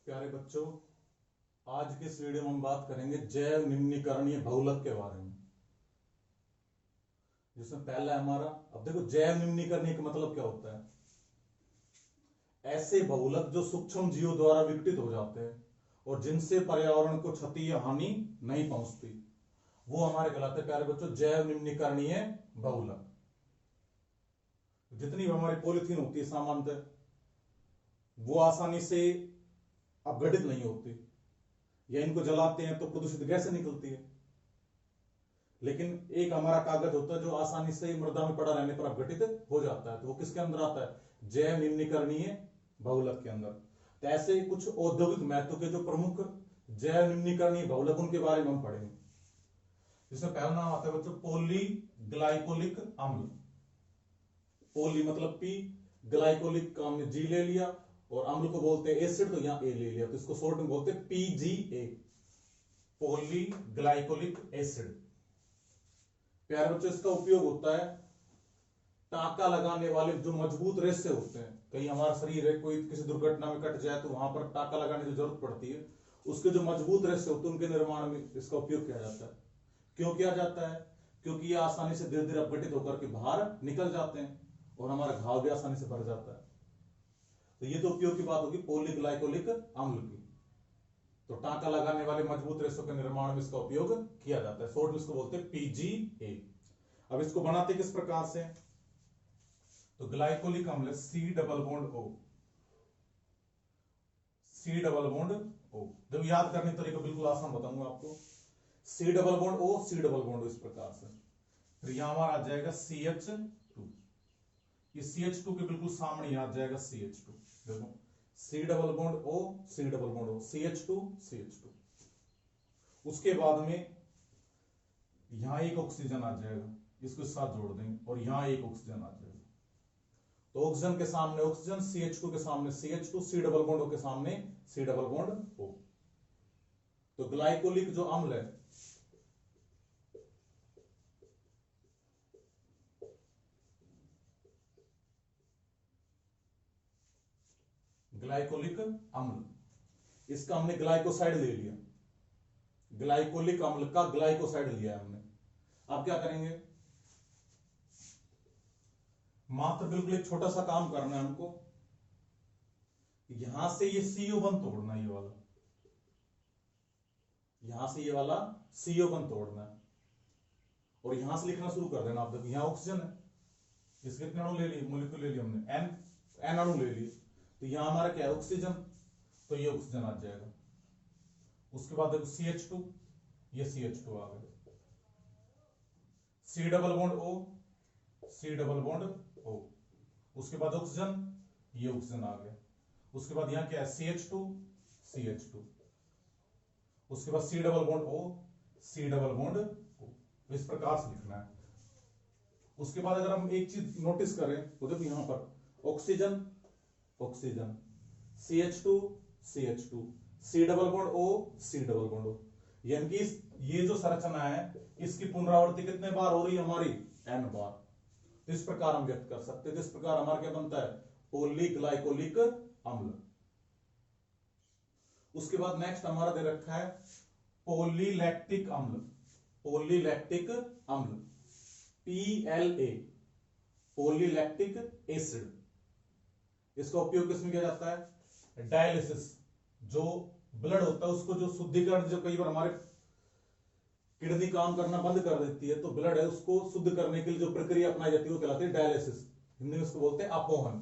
प्यारे बच्चों, आज के इस वीडियो में हम बात करेंगे जैव निम्नीकरणीय बहुलक के बारे में। जिसमें पहला है हमारा, अब देखो जैव निम्नीकरणीय का मतलब क्या होता है। ऐसे बहुलक जो सूक्ष्म जीवों द्वारा विकसित हो जाते हैं और जिनसे पर्यावरण को क्षति या हानि नहीं पहुंचती, वो हमारे कहलाते हैं प्यारे बच्चों जैव निम्नीकरणीय बहुलक। जितनी भी हमारी पॉलिथीन होती है सामान्यतः वो आसानी से अपघटित नहीं होती, या इनको जलाते हैं तो प्रदूषित गैसें निकलती है। लेकिन एक हमारा कागज होता है जो आसानी से मृदा में पड़ा रहने पर अपघटित हो जाता है, तो वो किसके अंदर आता है? जैव निम्नीकरणीय बहुलक के अंदर। तो ऐसे कुछ औद्योगिक महत्व के जो प्रमुख जैव निम्नीकरणीय बहुलक उनके बारे में हम पढ़ेंगे। जिसमें पहला नाम आता है बच्चों पॉलीग्लाइकोलिक अम्ल। पॉली मतलब पी, ग्लाइकोलिक का हमने जी ले लिया और अम्ल को बोलते हैं एसिड, तो यहां ए ले लिया, तो इसको शॉर्ट में बोलते हैं पीजीए, पॉलीग्लाइकोलिक एसिड। प्यारे बच्चों, इसका उपयोग होता है टाका लगाने वाले जो मजबूत रेशे होते हैं। कहीं हमारा शरीर है, कोई किसी दुर्घटना में कट जाए तो वहां पर टाका लगाने की जरूरत पड़ती है, उसके जो मजबूत रेशे होते हैं उनके निर्माण में इसका उपयोग किया जाता है। क्यों किया जाता है? क्योंकि ये आसानी से धीरे धीरे अपघटित होकर के बाहर निकल जाते हैं और हमारा घाव भी आसानी से भर जाता है। तो ये तो उपयोग की बात होगी पॉलीग्लाइकोलिक अम्ल की। तो टाका लगाने वाले मजबूत रेशों के निर्माण में इसका उपयोग किया जाता है। शॉर्ट में इसको बोलते हैं पीजीए। अब इसको बनाते किस प्रकार से? तो ग्लाइकोलिक अम्ल C double bond O, C double bond O. जब याद करने तरीका बिल्कुल आसान बताऊंगा आपको। C double bond O, C double bond O, इस प्रकार से। फिर यहां हमारा आ जाएगा CH2। ये CH2 के बिल्कुल सामने आ जाएगा CH2। देखो C double bond O, C double bond O, CH2 CH2। उसके बाद में यहां एक ऑक्सीजन आ जाएगा, इसको इस साथ जोड़ देंगे और यहां एक ऑक्सीजन आ जाएगा। तो ऑक्सीजन के सामने ऑक्सीजन, CH2 के सामने CH2, सी डबल बॉन्ड ओ के सामने सी डबल बॉन्ड ओ। तो ग्लाइकोलिक जो अम्ल है, ग्लाइकोलिक अम्ल, इसका हमने ग्लाइकोसाइड ले लिया। ग्लाइकोलिक अम्ल का ग्लाइकोसाइड लिया हमने। अब क्या करेंगे? मात्र बिल्कुल एक छोटा सा काम करना है हमको। यहां से ये CO बन तोड़ना, ये वाला, यहां से ये वाला CO बन तोड़ना है और यहां से लिखना शुरू कर देना। आप देखो यहां ऑक्सीजन है, इसके कितने अणु ले लिए? मोलिक्यूल ले लिए हमने, N अणु ले लिए। तो यहां हमारा क्या है? ऑक्सीजन, तो ये ऑक्सीजन आ जाएगा। उसके बाद देखो CH2, ये CH2 आ गया। C double bond O, C double bond O. उसके बाद ऑक्सीजन, ये ऑक्सीजन आ गया। उसके बाद यहां क्या है? CH2 CH2। उसके बाद C double bond O, C double bond O. इस प्रकार से लिखना है। उसके बाद अगर हम एक चीज नोटिस करें तो देखो यहां पर oxygen oxygen, CH2 CH2, C double bond O, C double bond O. यानी कि ये जो संरचना है इसकी पुनरावृत्ति कितने बार हो रही है? हमारी N बार। तो इस प्रकार हम व्यक्त कर सकते हैं। तो इस प्रकार हमारा क्या बनता है? पॉलीग्लाइकोलिक अम्ल। उसके बाद नेक्स्ट हमारा दे रखा है पॉलीलैक्टिक अम्ल। पॉलीलैक्टिक अम्ल PLA, पॉलीलैक्टिक एसिड। इसका उपयोग किसमें किया जाता है? डायलिसिस, जो ब्लड होता है उसको जो शुद्धिकरण, जो कई बार हमारे किडनी काम करना बंद कर देती है, तो ब्लड है उसको शुद्ध करने के लिए जो प्रक्रिया अपनाई जाती है वो कहलाती है डायलिसिस। हिंदी में उसको बोलते हैं अपोहन।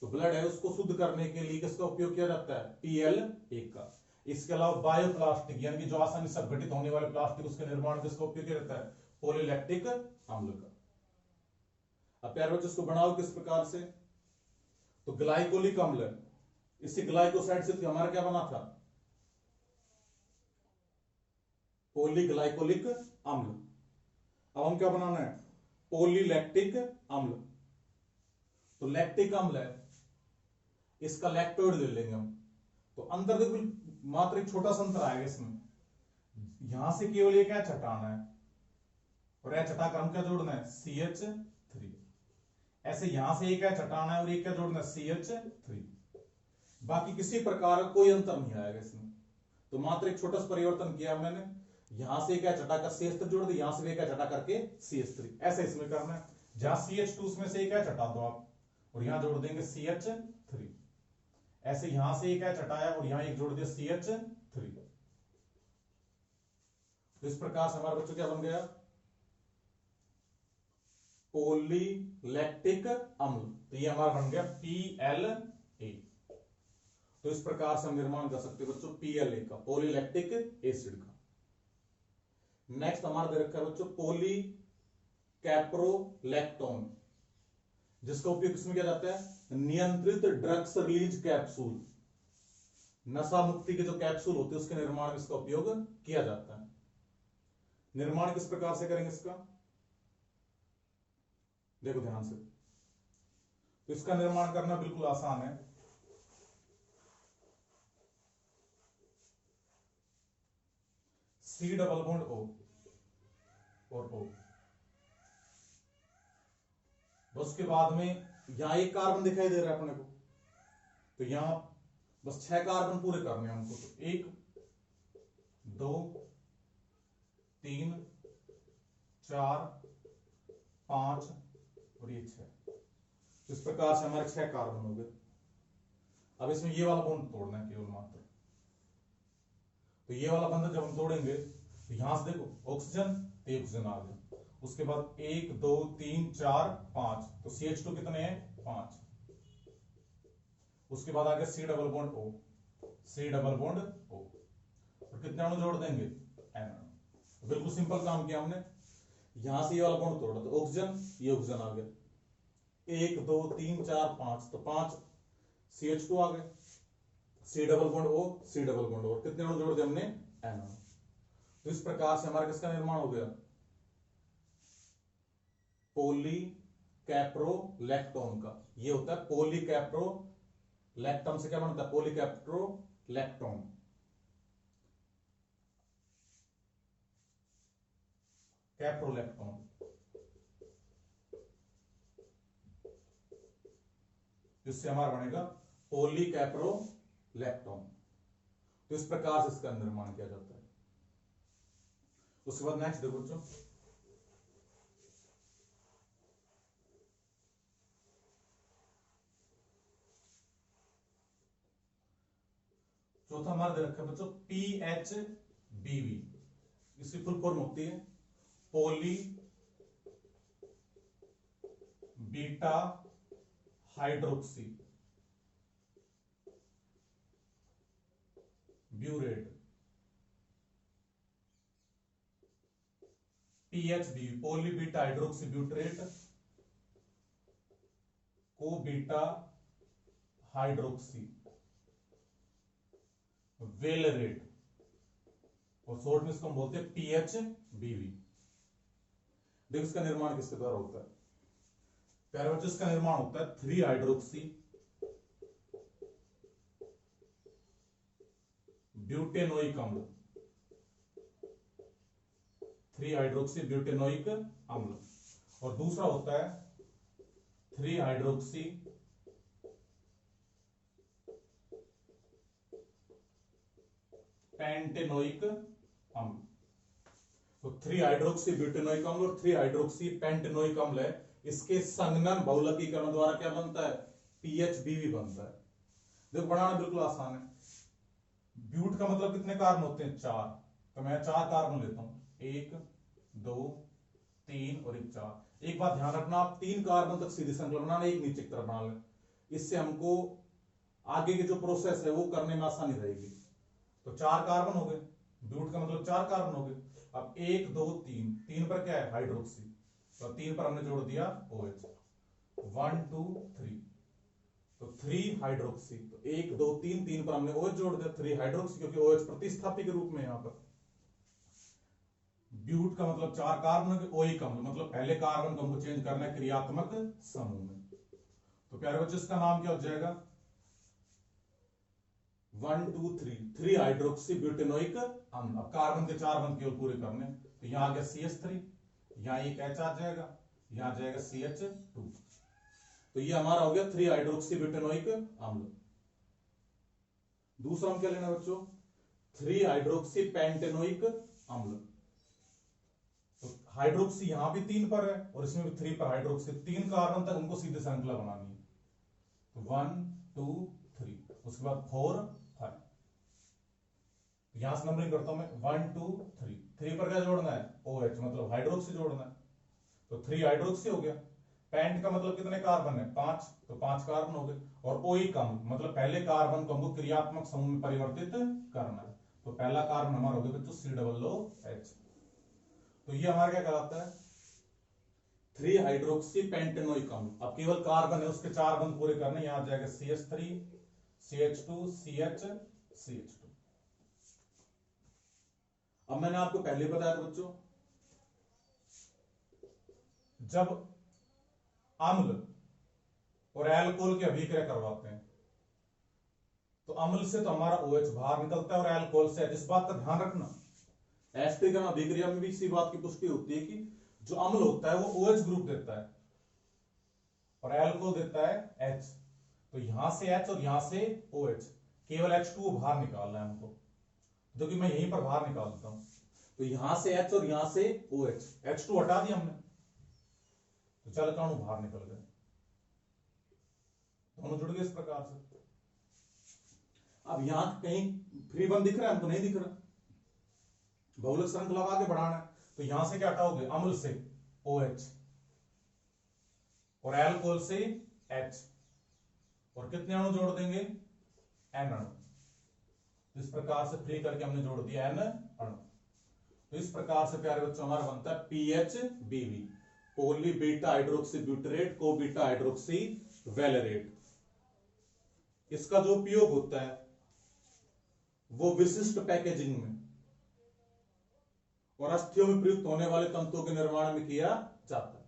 तो ब्लड है उसको शुद्ध करने के लिए किसका उपयोग किया जाता है? PLA का। इसके अलावा बायोप्लास्टिक, यानी कि जो आसानी से अपघटित होने वाले प्लास्टिक, उसके निर्माण में किसका उपयोग किया जाता है? पॉलीलैक्टिक अम्ल का। अब प्यारे बच्चों, इसको बनाओ किस प्रकार से? तो ग्लाइकोलिक अम्ल, इसी ग्लाइकोसाइड से हमारा क्या बना था? पॉलीग्लाइकोलिक अम्ल। अब हम क्या बनाना है? पॉलीलैक्टिक अम्ल। तो लैक्टिक अम्ल है, इसका लैक्टोइड ले लेंगे हम। तो अंतर देखो मात्र एक छोटा सा अंतर आएगा इसमें। यहां से केवल एक क्या हटाना है और एच हटाकर हम क्या जोड़ना है? CH3। ऐसे यहां से एक एच हटाना है और एक क्या जोड़ना है? CH3। बाकी किसी प्रकार का कोई अंतर नहीं आएगा इसमें। तो मात्र एक छोटा सा परिवर्तन किया मैंने, यहां से एक एच हटा कर CH3 जोड़ दिया, यहां से एक एच हटा करके CH3, ऐसे इसमें करना है। जहां CH2 में से एक एच हटा दो आप और यहां जोड़ देंगे CH3, ऐसे यहां से एक एच हटाया और यहां एक जोड़ दिया CH3। तो इस प्रकार से हमारा बच्चों क्या बन गया, पॉलीलैक्टिक अम्ल। तो ये हमारा बन गया PLA। तो इस प्रकार से हम निर्माण कर सकते हैं बच्चों PLA का, पॉलीलैक्टिक एसिड का। नेक्स्ट हमारा दे रखा है बच्चों पॉलीकैप्रोलैक्टोन, जिसका उपयोग किसमें किया जाता है, नियंत्रित ड्रग्स रिलीज कैप्सूल, नशा मुक्ति के जो कैप्सूल होते हैं उसके निर्माण में इसका उपयोग किया जाता है। निर्माण किस प्रकार से करेंगे इसका, देखो ध्यान से। तो इसका निर्माण करना बिल्कुल आसान है। C डबल बॉन्ड O और O, उसके बाद में यहां एक कार्बन दिखाई दे रहा है अपने को, तो यहां बस 6 कार्बन पूरे करने हैं हमको। तो 1 2 3 4 5 और ये 6। इस प्रकार से हमारे 6 कार्बन हो गए। अब इसमें ये वाला बॉन्ड तोड़ना है केवल मात्र। तो ये वाला बंधन जब हम तोड़ेंगे तो यहां से देखो ऑक्सीजन, तो ऑक्सीजन आ गया। उसके बाद 1 2 3 4 5, तो CH2 कितने हैं, 5। उसके बाद आ गया C double bond O, C double bond O, और कितने अणु जोड़ देंगे, N अणु। बिल्कुल सिंपल काम किया हमने। यहां से ये वाला बॉन्ड तोड़ा तो ऑक्सीजन, ये ऑक्सीजन आ गया। 1 2 3 4 5, तो 5 CH2 आ गए। C double bond O, C double bond O, कितने अणु जोड़ दिए हमने, N अणु। तो इस प्रकार से हमारा किसका निर्माण हो गया, पॉलीकैप्रोलैक्टोन का। ये होता है पॉलीकैप्रोलैक्टोन से क्या बनता है, पॉलीकैप्रोलैक्टोन, कैप्रोलैक्टोन। इससे हमारा बनेगा पॉलीकैप्रोलैक्टोन। तो इस प्रकार से इसका निर्माण किया जाता है। उसके बाद नेक्स्ट देखो बच्चों, चौथा हमारा दे रखा है बच्चों PHBV। इसकी फुल फॉर्म होती है poly beta hydroxy burette. PHBV poly beta hydroxy butyrate को बीटा हाइड्रोक्सी वेलरेट, और शॉर्ट में इसको हम बोलते हैं PHBV। देखो इसका निर्माण किसके द्वारा होता है, प्यारे बच्चों इसका निर्माण होता है 3 हाइड्रोक्सी ब्यूटेनोइक अम्ल, 3 हाइड्रोक्सी ब्यूटेनोइक अम्ल। और दूसरा होता है 3 हाइड्रोक्सी पेंटेनोइक अम्ल। तो 3 हाइड्रोक्सी ब्यूटेनोइक अम्ल और 3 हाइड्रोक्सी पेंटेनोइक अम्ल है, इसके संघनन बहुलकीकरण द्वारा क्या बनता है, PHBV बनता है। देखो बनाना बिल्कुल आसान है। ब्यूट का मतलब कितने कार्बन होते हैं, 4। तो मैं 4 कार्बन लेता हूं, 1 2 3 और 1 4। एक बात ध्यान रखना, आप 3 कार्बन तक सीधी श्रृंखला बनाना, एक नीचे की तरफ बना लें, इससे हमको आगे की जो प्रोसेस है वो करने में आसानी रहेगी। तो 4 कार्बन हो गए, ब्यूट का मतलब 4 कार्बन हो गए। अब 1 2 3, 3 पर क्या है, हाइड्रोक्सी, तो 3 पर हमने जोड़ दिया OH, 1 2 3, तो 3 हाइड्रोक्सी। तो 1 2 3, 3 पर हमने OH जोड़ दिया, 3 हाइड्रोक्सी, क्योंकि OH प्रतिस्थापी के रूप में यहां पर। ब्यूट का मतलब 4 कार्बन, ओइक अम्ल मतलब पहले कार्बन को हमको चेंज करना है क्रियात्मक समूह में। तो प्यारे बच्चों इसका नाम क्या हो जाएगा, 1 2 3, 3 हाइड्रोक्सी ब्यूटेनोइक अम्ल। अब कार्बन के 4 बंध केवल पूरे करने, तो यहां आ गया CH3, यहां एक H आ जाएगा, यहां आ जाएगा CH2। तो ये हमारा हो गया 3 हाइड्रोक्सी ब्यूटेनोइक अम्ल। दूसरा हम क्या लेना है बच्चों, 3 हाइड्रोक्सी पेंटेनोइक अम्ल। तो हाइड्रोक्सी यहां भी 3 पर है और इसमें भी 3 पर हाइड्रोक्सी, 3 कार्बन तक हमको सीधे श्रृंखला बनानी है। तो 1 2 3, उसके बाद 4 5, यहां से नंबरिंग करता हूं मैं 1 2 3, 3 पर क्या जोड़ना है, OH मतलब हाइड्रोक्सी जोड़ना है। तो 3 हाइड्रोक्सी हो गया। पेंट का मतलब कितने कार्बन है, 5, तो 5 कार्बन हो गए। और ओइक अम्ल मतलब पहले कार्बन को हमको क्रियात्मक समूह में परिवर्तित करना है। तो पहला कार्बन हमारा हो गया बच्चों COOH। तो ये हमारा क्या कहलाता है, 3 हाइड्रोक्सी पेंटेनोइक अम्ल। अब केवल कार्बन है, उसके 4 बंध पूरे करने, यहां आ जाएगा CH3 CH2 CH CH2। अब मैंने आपको पहले बताया था बच्चों, जब अम्ल और एल्कोहल की अभिक्रिया करवाते हैं तो अम्ल से तो हमारा OH बाहर निकलता है और एल्कोहल से, इस बात का ध्यान रखना, एस्टरीकरण अभिक्रिया में भी इसी बात की पुष्टि होती है कि जो अम्ल होता है वो OH ग्रुप देता है और एल्कोहल देता है H। तो यहां से H और यहां से OH, केवल H2 बाहर निकालना है हमको, जो कि मैं यहीं पर बाहर निकाल देता हूं। तो यहां से H और यहां से OH, H2 हटा दिया हमने, तो चल अणु बाहर निकल गए, दोनों जुड़ गए इस प्रकार से। अब यहां कहीं फ्री बंद दिख रहा है हमको, नहीं दिख रहा, बहुलक श्रृंखला आगे बढ़ाना है। तो यहां से क्या हटाओगे, अम्ल से OH और एल्कोहल से H, और कितने अणु जोड़ देंगे, N अणु। इस प्रकार से फ्री करके हमने जोड़ दिया N अणु। तो इस प्रकार से प्यारे बच्चों हमारा बनता है PHBV, पोली बीटा हाइड्रोक्सी ब्यूटरेट को बीटा हाइड्रोक्सी वैलेरेट। इसका जो उपयोग होता है वो विशिष्ट पैकेजिंग में और अस्थियों में प्रयुक्त होने वाले तंतुओं के निर्माण में किया जाता है।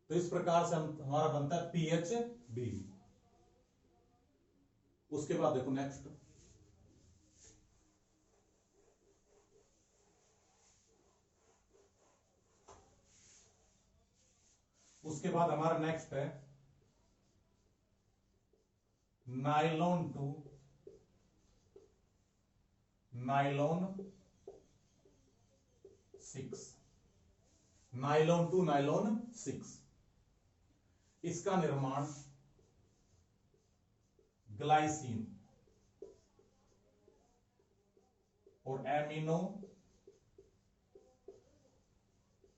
तो इस प्रकार से हमारा बनता है PHBV। उसके बाद देखो नेक्स्ट, उसके बाद हमारा नेक्स्ट है नाइलॉन 2 नाइलॉन 6, नाइलॉन 2 नाइलॉन 6। इसका निर्माण ग्लाइसिन और एमिनो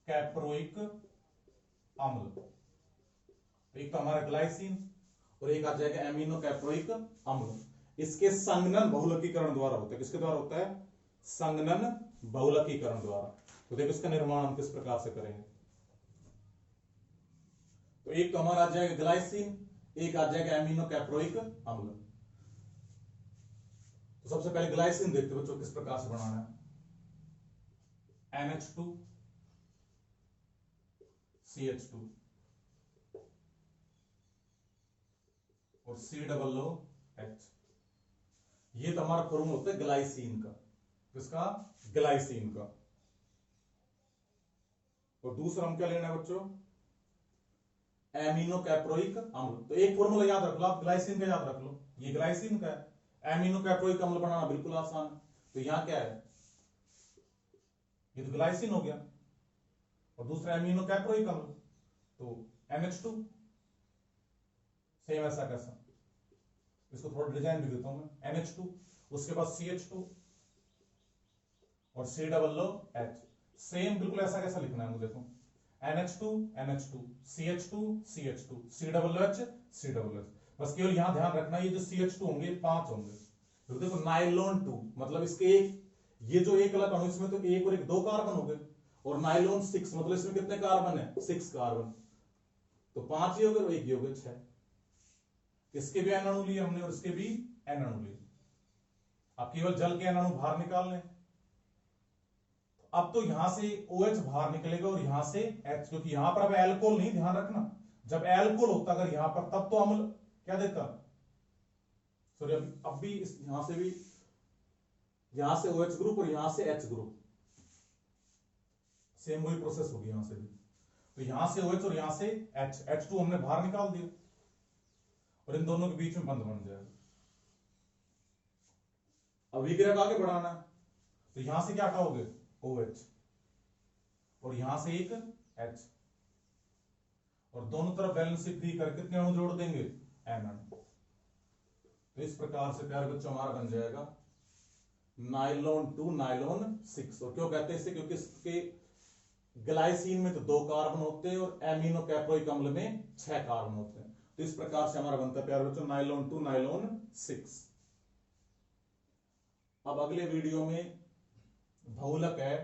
कैप्रोइक अम्ल, एक तो हमारा ग्लाइसिन और एक आ जाएगा एमिनो कैप्रोइक अम्ल। इसके संघनन बहुलकीकरण द्वारा होता है। किसके द्वारा होता है, संघनन बहुलकीकरण द्वारा। तो देखो इसका निर्माण हम किस प्रकार से करेंगे। तो एक तो हमारा आ जाएगा ग्लाइसिन, एक आ जाएगा एमिनो कैप्रोइक अम्ल। तो सबसे पहले ग्लाइसिन देखते हो बच्चों किस प्रकार से बनाना है, NH2 CH2 और COOH। ये तो हमारा फॉर्मूला होता है ग्लाइसिन का, किसका, ग्लाइसिन का। और दूसरा हम क्या लेना है बच्चों, एमिनो कैप्रोइक अम्ल। तो एक फॉर्मूला याद रख लो आप, ग्लाइसिन का याद रख लो, ये ग्लाइसिन का है। एमिनो कैप्रोइक अम्ल बनाना बिल्कुल आसान है। तो यहां क्या है, ये तो ग्लाइसिन हो गया और दूसरा एमिनो कैप्रोइक अम्ल, तो NH2, सेम ऐसा कैसा, इसको थोड़ा डिजाइन भी देता हूं मैं, NH2, उसके बाद CH2 और COOH। सेम बिल्कुल ऐसा कैसा लिखना है मुझे, देखो NH2 NH2 CH2 CH2 COOH COOH। बस केवल यहां ध्यान रखना, ये जो CH2 होंगे 5 होंगे। तो देखो नाइलॉन 2 मतलब इसके एक, ये जो एक अलग अणु, इसमें तो एक और एक 2 कार्बन हो गए, और नाइलॉन 6 मतलब इसमें कितने कार्बन है, 6 कार्बन। तो 5 ही हो गए और एक ही हो गए 6। इसके भी N अणु लिए हमने और इसके भी N अणु लिए। अब केवल जल के N अणु बाहर निकाल लें। अब तो यहां से OH बाहर निकलेगा और यहां से H, क्योंकि यहां पर अब एल्कोहल नहीं, ध्यान रखना, जब एल्कोहल होता अगर यहां पर, तब तो अम्ल क्या देता, सॉरी अब भी यहां से भी, यहां से OH ग्रुप और यहां से H ग्रुप, सेम वही प्रोसेस होगी यहां से भी। तो यहां से OH और यहां से H, H2 हमने बाहर निकाल दिया और इन दोनों के बीच में बंध बन जाएगा। अब विग्रह आगे बढ़ाना है तो यहां से क्या हटाओगे, OH, और यहां से एक H, और दोनों तरफ बैलेंस से फ्री कर कितने अणु जोड़ देंगे, N अणु। तो इस प्रकार से प्यारे बच्चों हमारा बन जाएगा नाइलॉन 2 नाइलॉन 6। और क्यों कहते हैं इसे, क्योंकि इसके ग्लाइसिन में तो 2 कार्बन होते हैं और एमिनो कैप्रोइक अम्ल में 6 कार्बन होते हैं। तो इस प्रकार से हमारा बनता है प्यारे बच्चों नाइलॉन 2 नाइलॉन 6। अब अगले वीडियो में बहुलक है,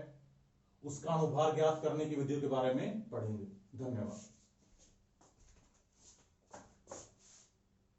उसका अणुभार ज्ञात करने की विधियों के बारे में पढ़ेंगे। धन्यवाद।